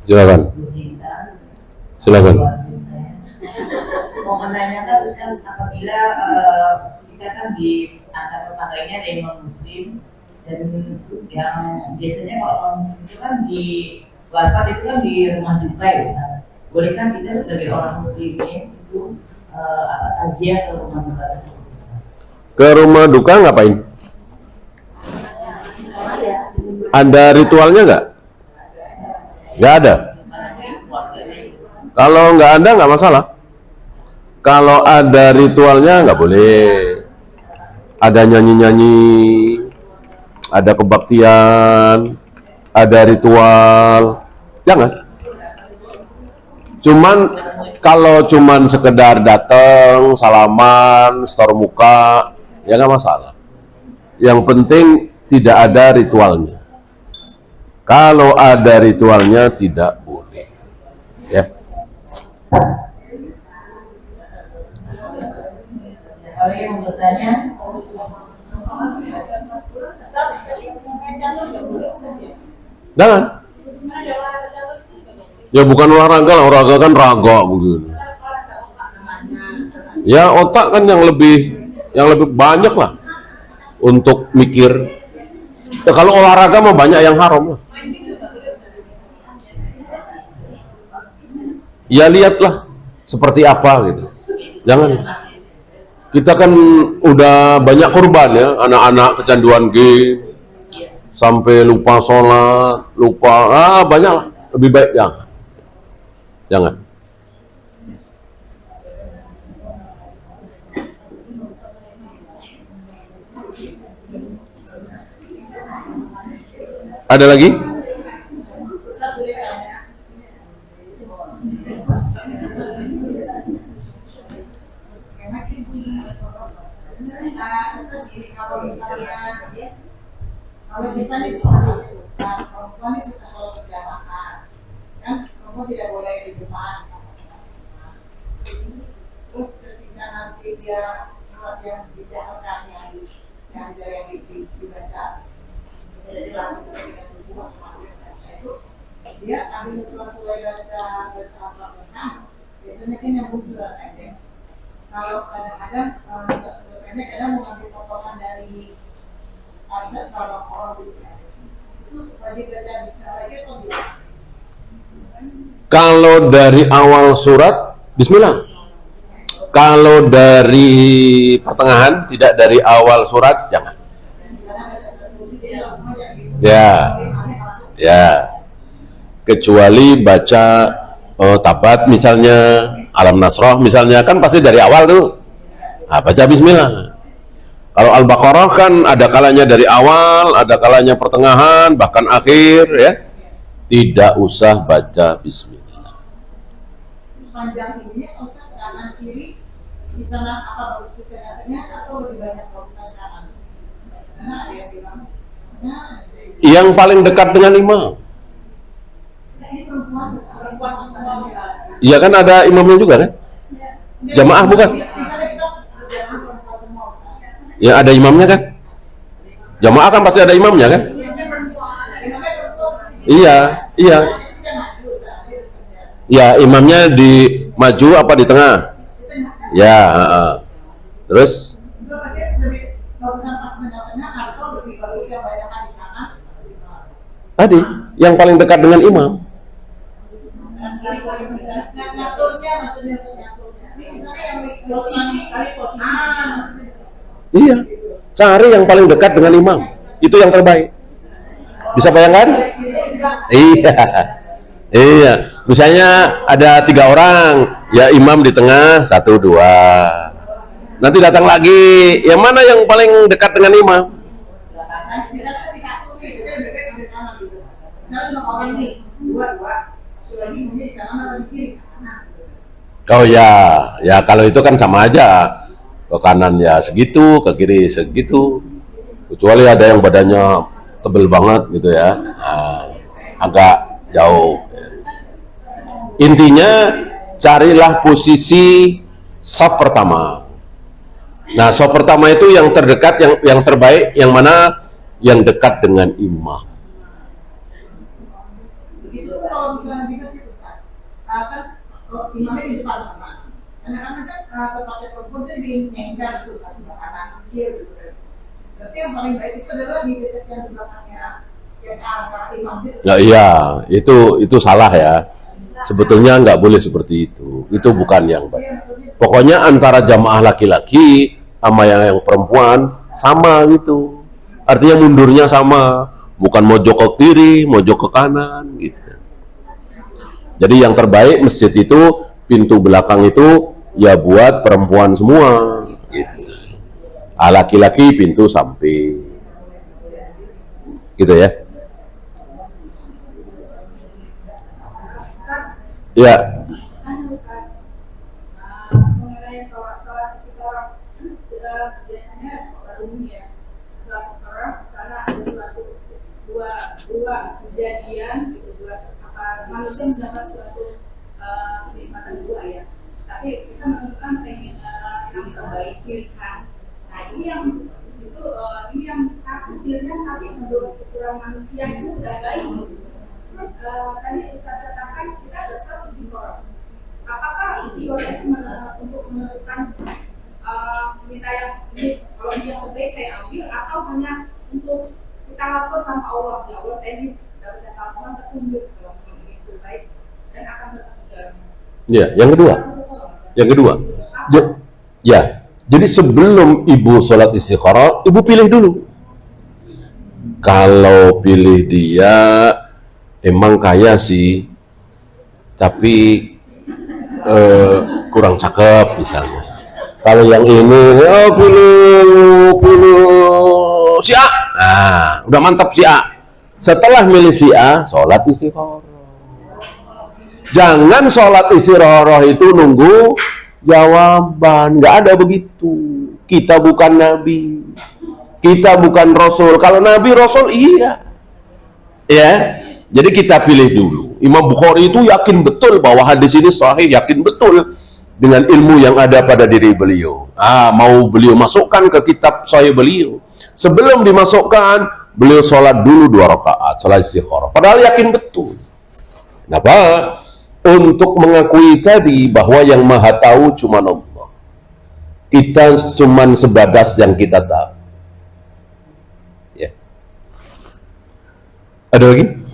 Silakan. Silakan. Mau menanyakan kan apabila kita kan di antar tetangga ini ada yang non muslim dan yang biasanya kalau non muslim itu kan di wafat itu kan di rumah duka ya Ustaz. Boleh kan kita sebagai orang muslimin itu takziah ke rumah duka tersebut? Ke rumah duka ngapain? Ada ritualnya nggak? Nggak ada. Kalau nggak ada nggak masalah. Kalau ada ritualnya nggak boleh. Ada nyanyi-nyanyi, ada kebaktian, ada ritual, jangan. Cuman kalau cuman sekedar datang, salaman, setor muka, ya nggak masalah. Yang penting tidak ada ritualnya. Kalau ada ritualnya tidak boleh. Ya. Kalau yang bertanya, jangan. Ya bukan olahraga kan raga mungkin. Ya otak kan yang lebih banyak lah untuk mikir. Ya kalau olahraga mah banyak yang haram lah. Ya lihatlah seperti apa gitu. Jangan. Kita kan udah banyak korban ya, anak-anak kecanduan game, sampai lupa sholat, lupa, banyak lah. Lebih baik jangan. Ada lagi? Kalau misalnya kalau kita nih seperti itu, perempuan nih suka sholat berjamaah, kan perempuan tidak boleh di rumah. Terus ketika nanti dia sholat yang dijaharkan yang dibaca, jadi langsung ketika subuh atau maghrib itu dia habis setelah selesai baca berapa biasanya kan nyambung surat pendek. Kalau kadang-kadang tidak surat pendek, kadang mengambil potongan dari ayat salah orang itu wajib baca bismillah lagi atau tidak? Kalau dari awal surat, bismillah. Kalau dari pertengahan, tidak dari awal surat, jangan. Ya. Kecuali baca tabat misalnya, alam nasroh misalnya, kan pasti dari awal tuh. Nah, baca bismillah. Kalau Al-Baqarah kan ada kalanya dari awal, ada kalanya pertengahan, bahkan akhir ya. Tidak usah baca bismillah. Panjang ini Ustaz kanan kiri di sana apa bagus kedengarannya atau lebih banyak bagusan kanan? Karena ada yang bilang yang paling dekat dengan imam. Iya kan ada imamnya juga kan? Jamaah bukan? Ya ada imamnya kan? Jamaah kan pasti ada imamnya kan? Iya. Ya imamnya di maju apa di tengah? Ya. Terus? Tadi yang paling dekat dengan imam. Iya, cari yang paling dekat dengan imam. Itu yang terbaik. Bisa bayangkan? Iya. Misalnya ada 3 orang, ya imam di tengah, 1, 2. Nanti datang lagi, yang mana yang paling dekat dengan imam? Oh ya kalau itu kan sama aja. Ke kanan ya segitu, ke kiri segitu. Kecuali ada yang badannya tebel banget gitu ya, agak jauh. Intinya carilah posisi saf pertama. Nah, saf pertama itu yang terdekat, yang terbaik, yang mana? Yang dekat dengan imam. Itu kalau misalnya di masjid Ustaz, kan imamnya di depan sama. Kadang-kadang kan tempatnya perempuan itu di nyengser gitu, satu makanan kecil gitu kan. Berarti yang paling baik itu adalah di dekat yang belakangnya yang arah imam itu. Nah, iya, itu salah ya. Sebetulnya nggak boleh seperti itu. Itu bukan yang baik. Pokoknya antara jamaah laki-laki sama yang perempuan sama gitu. Artinya mundurnya sama, bukan mojok ke kiri, mojok ke kanan gitu. Jadi yang terbaik masjid itu pintu belakang itu ya buat perempuan semua gitu. Laki-laki pintu samping. Gitu ya. Ya. Mengenai sholat istiqoroh, biasanya umum ya, sholat istiqoroh misalnya ada suatu dua kejadian gitu, manusia mendapat suatu kenikmatan dua ya, tapi kita menentukan yang terbaik pilihan. Nah ini yang pilihan tapi menurut ukuran manusia itu sudah baik. Terus tadi Ustaz katakan kita tetap istiqoroh. Apakah istiqoroh itu untuk menentukan minta yang ini, kalau ini yang terbaik saya ambil, atau hanya untuk kita lapor sama Allah, ya Allah saya ini dapat laporan petunjuk kalau ini terbaik dan akan tetap berjalan. Ya, yang kedua. Ya, jadi sebelum ibu sholat istiqoroh, ibu pilih dulu. Kalau pilih dia emang kaya sih, tapi kurang cakep misalnya. Kalau yang ini, pilih si A. Nah, udah mantap si A. Setelah milih si A, sholat istiqoroh. Jangan sholat istiqoroh itu nunggu jawaban. Nggak ada begitu. Kita bukan nabi, kita bukan rasul. Kalau nabi rasul iya, ya. Jadi kita pilih dulu. Imam Bukhari itu yakin betul bahwa hadis ini sahih, yakin betul dengan ilmu yang ada pada diri beliau. Mau beliau masukkan ke kitab sahih beliau. Sebelum dimasukkan, beliau sholat dulu 2 rakaat, sholat istiqoroh. Padahal yakin betul. Kenapa? Untuk mengakui tadi bahwa yang maha tahu cuma Allah. Kita cuma sebatas yang kita tahu. Ya. Ada lagi?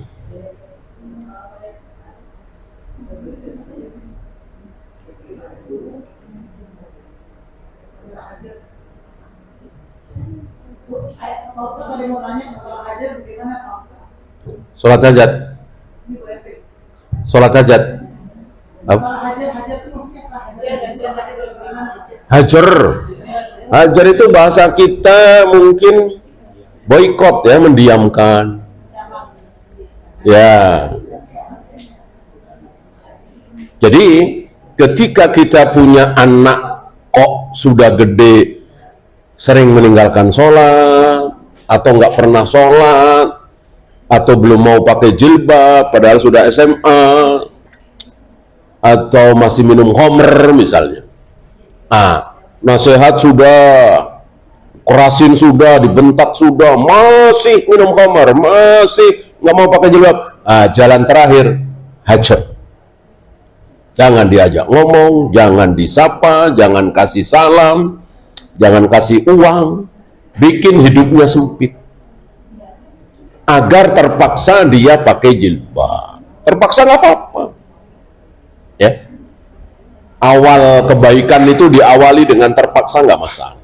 Sholat hajat. Sholat hajat. Hajar itu bahasa kita mungkin boikot ya, mendiamkan. Ya. Jadi ketika kita punya anak kok sudah gede, sering meninggalkan sholat, atau nggak pernah sholat, atau belum mau pakai jilbab, padahal sudah SMA, atau masih minum khamr misalnya. Nasihat sudah, kerasin sudah, dibentak sudah, masih minum khamr, masih nggak mau pakai jilbab. Jalan terakhir, hajar. Jangan diajak ngomong, jangan disapa, jangan kasih salam, jangan kasih uang, bikin hidupnya sempit. Agar terpaksa dia pakai jilbab. Terpaksa nggak apa-apa. Ya. Awal kebaikan itu diawali dengan terpaksa, nggak masalah.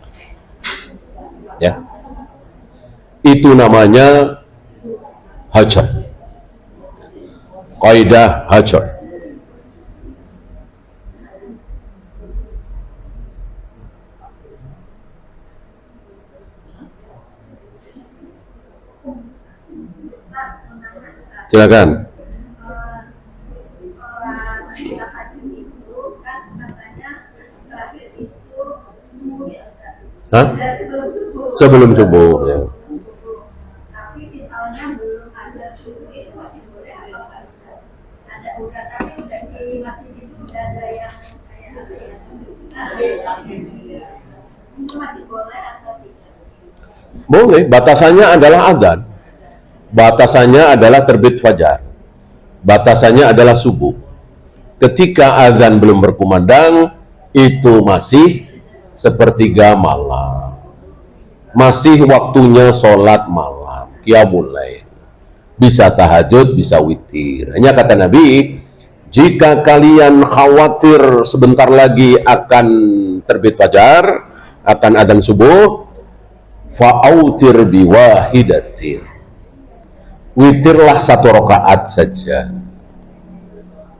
Ya. Itu namanya hajar. Kaidah hajar. Silakan. Hah? Sebelum subuh ya. Tapi misalnya belum azan subuh itu masih boleh ada udah, tapi udah di masjid itu udah ada yang kayak apa ya? Itu masih boleh atau tidak? Boleh, batasannya adalah adzan. Batasannya adalah terbit fajar. batasannya adalah subuh. Ketika azan belum berkumandang, itu masih sepertiga malam, masih waktunya sholat malam, qiyamul lail, bisa tahajud, bisa witir. Hanya kata Nabi, jika kalian khawatir sebentar lagi akan terbit fajar, akan adzan subuh, fa'autir biwahidatir, witirlah 1 rakaat saja.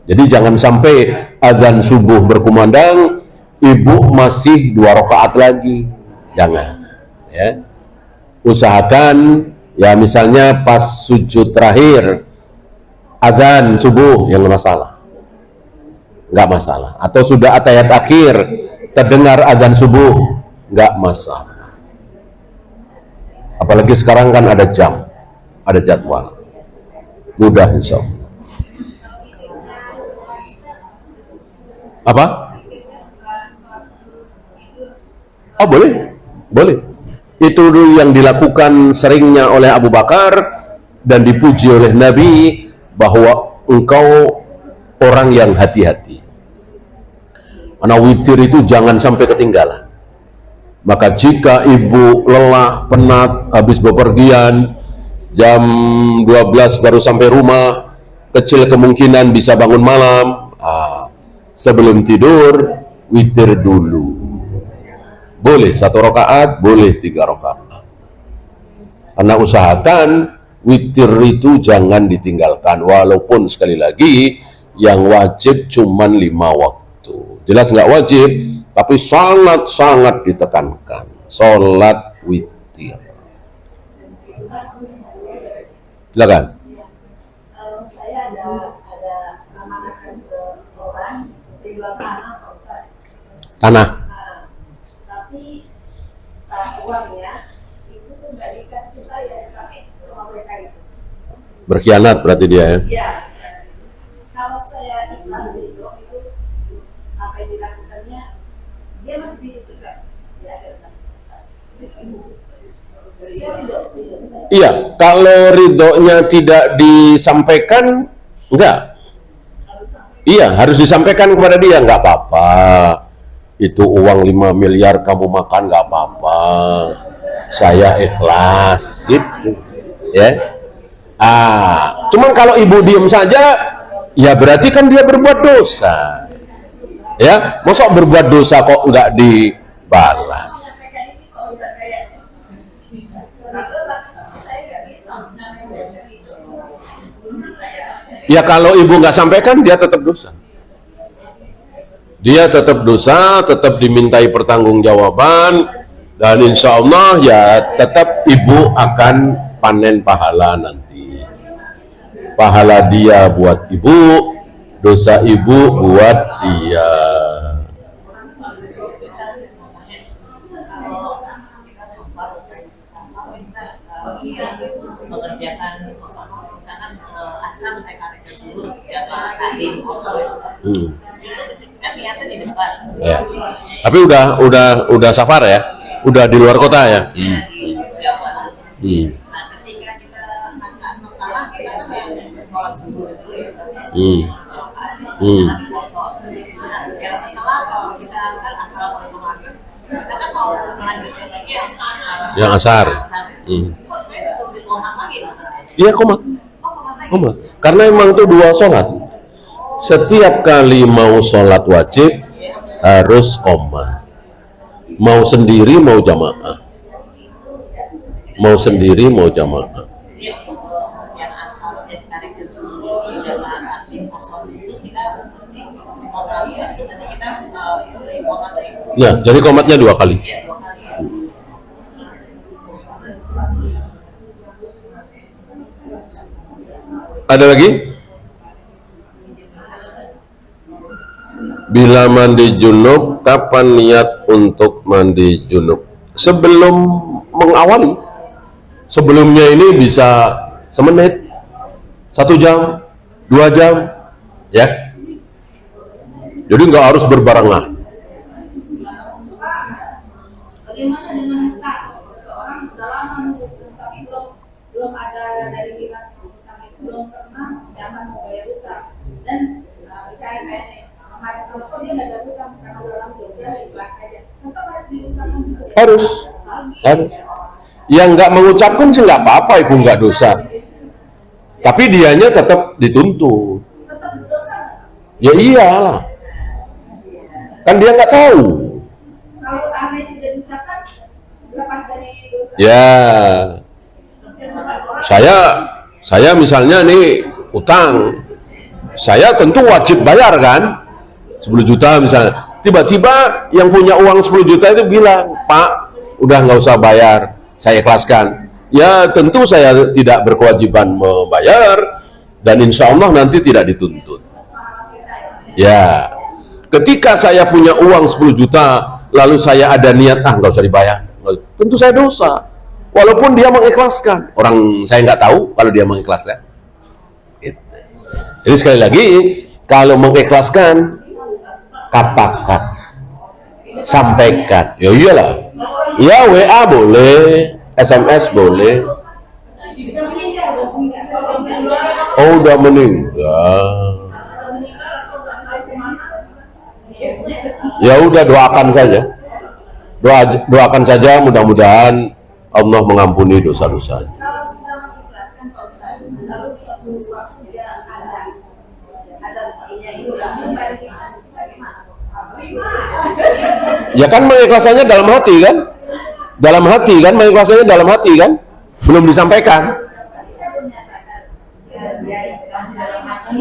Jadi jangan sampai azan subuh berkumandang, ibu masih 2 rakaat lagi, jangan. Ya, usahakan ya, misalnya pas sujud terakhir azan subuh, yang nggak masalah. Atau sudah atayat akhir terdengar azan subuh, nggak masalah. Apalagi sekarang kan ada jam, ada jadwal, mudah insya Allah. Apa? Oh boleh, boleh. Itu dulu yang dilakukan seringnya oleh Abu Bakar dan dipuji oleh Nabi, bahwa engkau orang yang hati-hati. Karena witir itu jangan sampai ketinggalan. Maka jika ibu lelah, penat, habis bepergian, jam 12 baru sampai rumah, kecil kemungkinan bisa bangun malam, sebelum tidur witir dulu. Boleh 1 rakaat, boleh 3 rakaat. Karena usahakan witir itu jangan ditinggalkan, walaupun sekali lagi yang wajib cuman 5 waktu. Jelas nggak wajib, tapi sangat-sangat ditekankan sholat witir. Silakan. Saya ada amanahkan ke orang jual tanah, Pak Ustaz. Tanah. Tapi uangnya itu tuh nggak dikasih saya, tapi rumah mereka itu. Berkhianat berarti dia ya. Iya. Kalau saya ikhlas itu apa yang dilakukannya, dia masih suka di akhirat. Iya, kalau ridhonya tidak disampaikan, enggak. Iya, harus disampaikan kepada dia, nggak apa-apa. Itu uang 5 miliar kamu makan nggak apa-apa. Saya ikhlas, gitu. Ya. Cuman kalau ibu diem saja, ya berarti kan dia berbuat dosa. Ya, masa berbuat dosa kok nggak dibalas? Ya kalau ibu nggak sampaikan, dia tetap dosa. Dia tetap dosa, tetap dimintai pertanggungjawaban, dan insya Allah ya tetap ibu akan panen pahala nanti. Pahala dia buat ibu, dosa ibu buat dia. Mengerjakan misalkan asam saya tarik ke dulu, apa takdim kosong. Kan niatnya di depan. Ya. Tapi udah safar ya, udah di luar kota ya. Nah, ketika kita angkat kepala, kita kan yang sholat subuh dulu ya. Kosong. Yang setelah kalau kita kan assalamualaikum kita kan mau melanjutkan lagi yang asar. Kok saya disuruh komat lagi? Iya komat. Komat. Karena emang itu 2 sholat. Setiap kali mau sholat wajib harus komat. Mau sendiri mau jamaah. Mau sendiri mau jamaah. Yang asal yang tarik ke subuh dan takdim kosong itu kita mau melakukan kita itu dari komat lagi. Ya, jadi komatnya 2 kali. Iya, 2 kali. Ada lagi? Bila mandi junub, kapan niat untuk mandi junub? Sebelum mengawali. Sebelumnya ini bisa semenit, 1 jam, 2 jam, ya. Jadi nggak harus berbarengan. Bagaimana dengan hutang? Seorang sudah lama menunggu tapi belum ada dari kita hutang itu belum pernah, jangan membayar hutang. kayak saya nih, hari perempuan dia nggak ada utang karena dalam Jogja ikhlas aja. Tetap harus diucapkan. Harus. Yang nggak mengucapkan sih nggak apa-apa, ibu nggak dosa. Tapi dianya tetap dituntut. Tetap berdosa. Ya iyalah. Kan dia nggak tahu. Kalau seandainya sudah diucapkan, lepas dari dosa. Ya. Saya misalnya nih utang. Saya tentu wajib bayar kan? 10 juta misalnya. Tiba-tiba yang punya uang 10 juta itu bilang, "Pak, udah nggak usah bayar, saya ikhlaskan." Ya tentu saya tidak berkewajiban membayar dan insya Allah nanti tidak dituntut. Ya, ketika saya punya uang 10 juta lalu saya ada niat nggak usah dibayar, tentu saya dosa. Walaupun dia mengikhlaskan, orang saya nggak tahu kalau dia mengikhlaskan. Jadi sekali lagi, kalau mengikhlaskan, katakan, sampaikan. Ya iyalah, ya WA boleh, SMS boleh. Oh udah meninggal. Ya udah doakan saja. Doakan saja, mudah-mudahan Allah mengampuni dosa-dosanya. Kalau sudah mengikhlaskan, lalu suatu waktu dia ada itu bagaimana? Ya kan mengikhlaskannya dalam hati kan? Dalam hati kan, mengikhlaskannya dalam hati kan? Belum disampaikan. Saya menyatakan dia ikhlas dalam hati,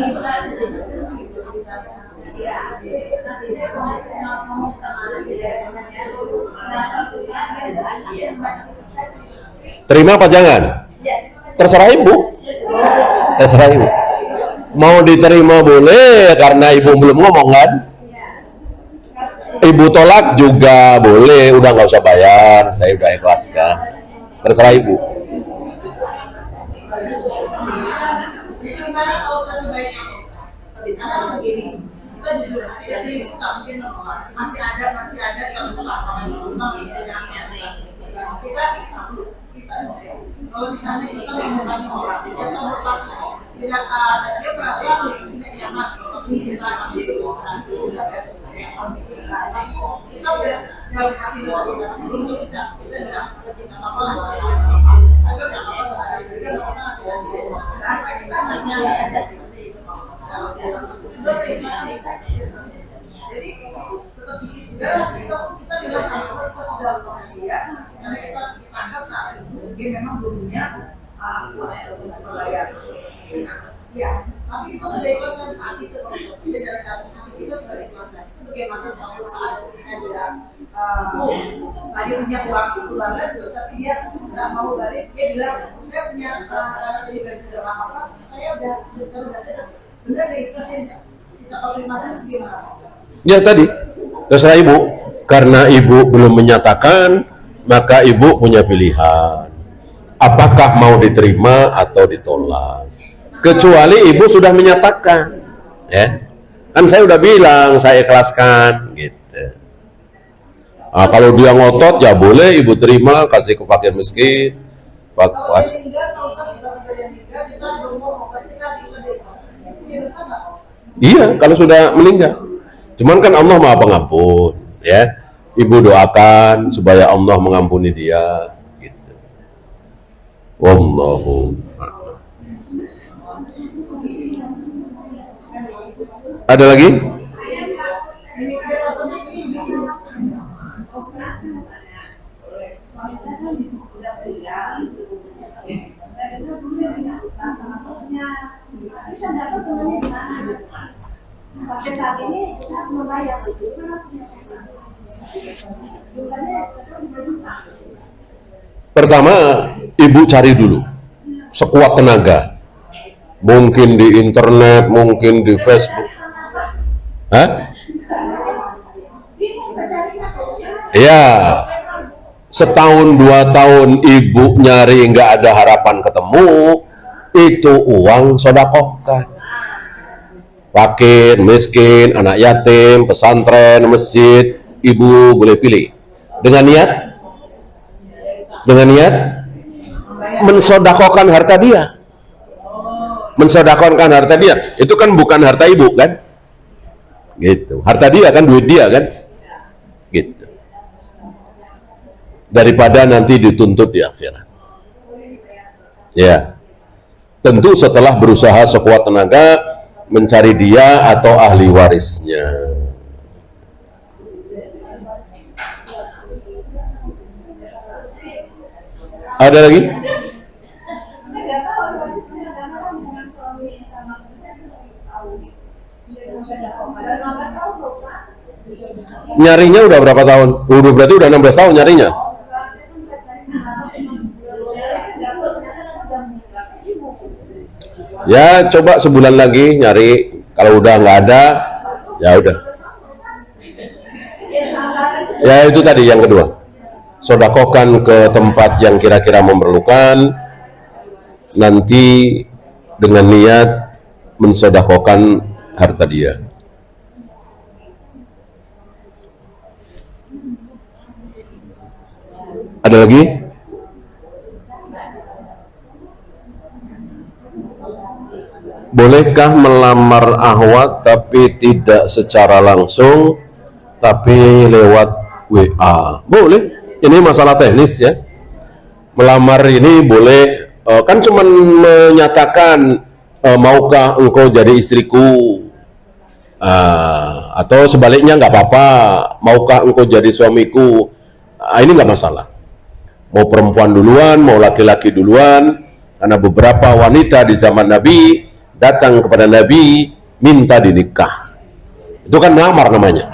nanti saya mau ngomong sama dia, Terima apa jangan? Terserah ibu. Terserah ibu. Mau diterima boleh karena ibu belum ngomong kan? Ibu tolak juga boleh, udah nggak usah bayar, saya udah ikhlaskan. Terserah ibu. Jadi gimana kalau sebaiknya? Karena begini, kita jujur, kita sini itu nggak mungkin masih ada yang lapangan kita kalau misalnya kita membantu orang, kita mau tidak ada dia perasaan tidak nyaman kita kita udah dalam hati sebelum berucap kita tidak apa saya nggak apa-apa rasa kita hanya ada sudah saya jadi tetap sudah kita bilang kalau kita sudah berusaha dia karena kita anggap saat itu dia memang dulunya bisa bayar. Ya, tapi kita sudah ikhlaskan saat itu sudah dari hati kita sudah ikhlaskan. Itu bagaimana suatu saat dia tadi punya uang keluarga terus tapi dia nggak mau balik, dia bilang saya punya dana pribadi sudah apa saya udah ada benar dari ikhlasnya kita konfirmasi itu gimana? Ya tadi terserah ibu, karena ibu belum menyatakan maka ibu punya pilihan apakah mau diterima atau ditolak, kecuali ibu sudah menyatakan ya kan saya udah bilang saya ikhlaskan gitu. Kalau dia ngotot ya boleh ibu terima, kasih ke fakir miskin iya kalau sudah meninggal. Cuman kan Allah Maha Pengampun ya, ibu doakan supaya Allah mengampuni dia gitu. Wallahu a'lam. Ada lagi? Sampai saat ini saya membayar itu. Pertama, ibu cari dulu sekuat tenaga, mungkin di internet, mungkin di Facebook. Ya, setahun 2 tahun ibu nyari nggak ada harapan ketemu, itu uang sodakohkan. Fakir, miskin, anak yatim, pesantren, masjid, ibu boleh pilih. Dengan niat mensodakohkan harta dia. Mensodakohkan harta dia, itu kan bukan harta ibu kan? Gitu. Harta dia kan, duit dia kan. Gitu. Daripada nanti dituntut di akhirat. Ya. Tentu setelah berusaha sekuat tenaga mencari dia atau ahli warisnya. Ada lagi? Nyarinya udah berapa tahun? Udah berarti udah 16 tahun nyarinya. Ya coba sebulan lagi nyari, kalau udah nggak ada, ya udah. Ya itu tadi yang kedua, sodakokan ke tempat yang kira-kira memerlukan, nanti dengan niat mensodakokan harta dia. Ada lagi? Bolehkah melamar akhwat tapi tidak secara langsung, tapi lewat WA? Boleh. Ini masalah teknis ya. Melamar ini boleh, kan cuman menyatakan maukah engkau jadi istriku, atau sebaliknya nggak apa-apa, maukah engkau jadi suamiku. Ini nggak masalah. Mau perempuan duluan, mau laki-laki duluan, karena beberapa wanita di zaman Nabi datang kepada Nabi minta dinikah. Itu kan melamar namanya.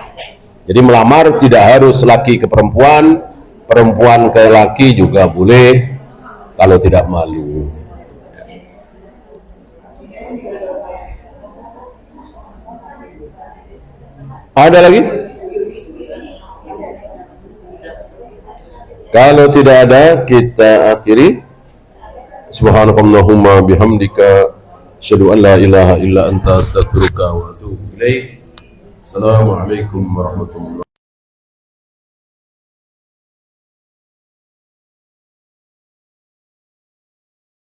Jadi melamar tidak harus laki ke perempuan, perempuan ke laki juga boleh kalau tidak malu. Ada lagi? Kalau tidak ada, kita akhiri. Subhanakallahumma bihamdika asyhadu an la ilaha illa anta astaghfiruka wa atubu ilaik. Assalamualaikum warahmatullahi wabarakatuh.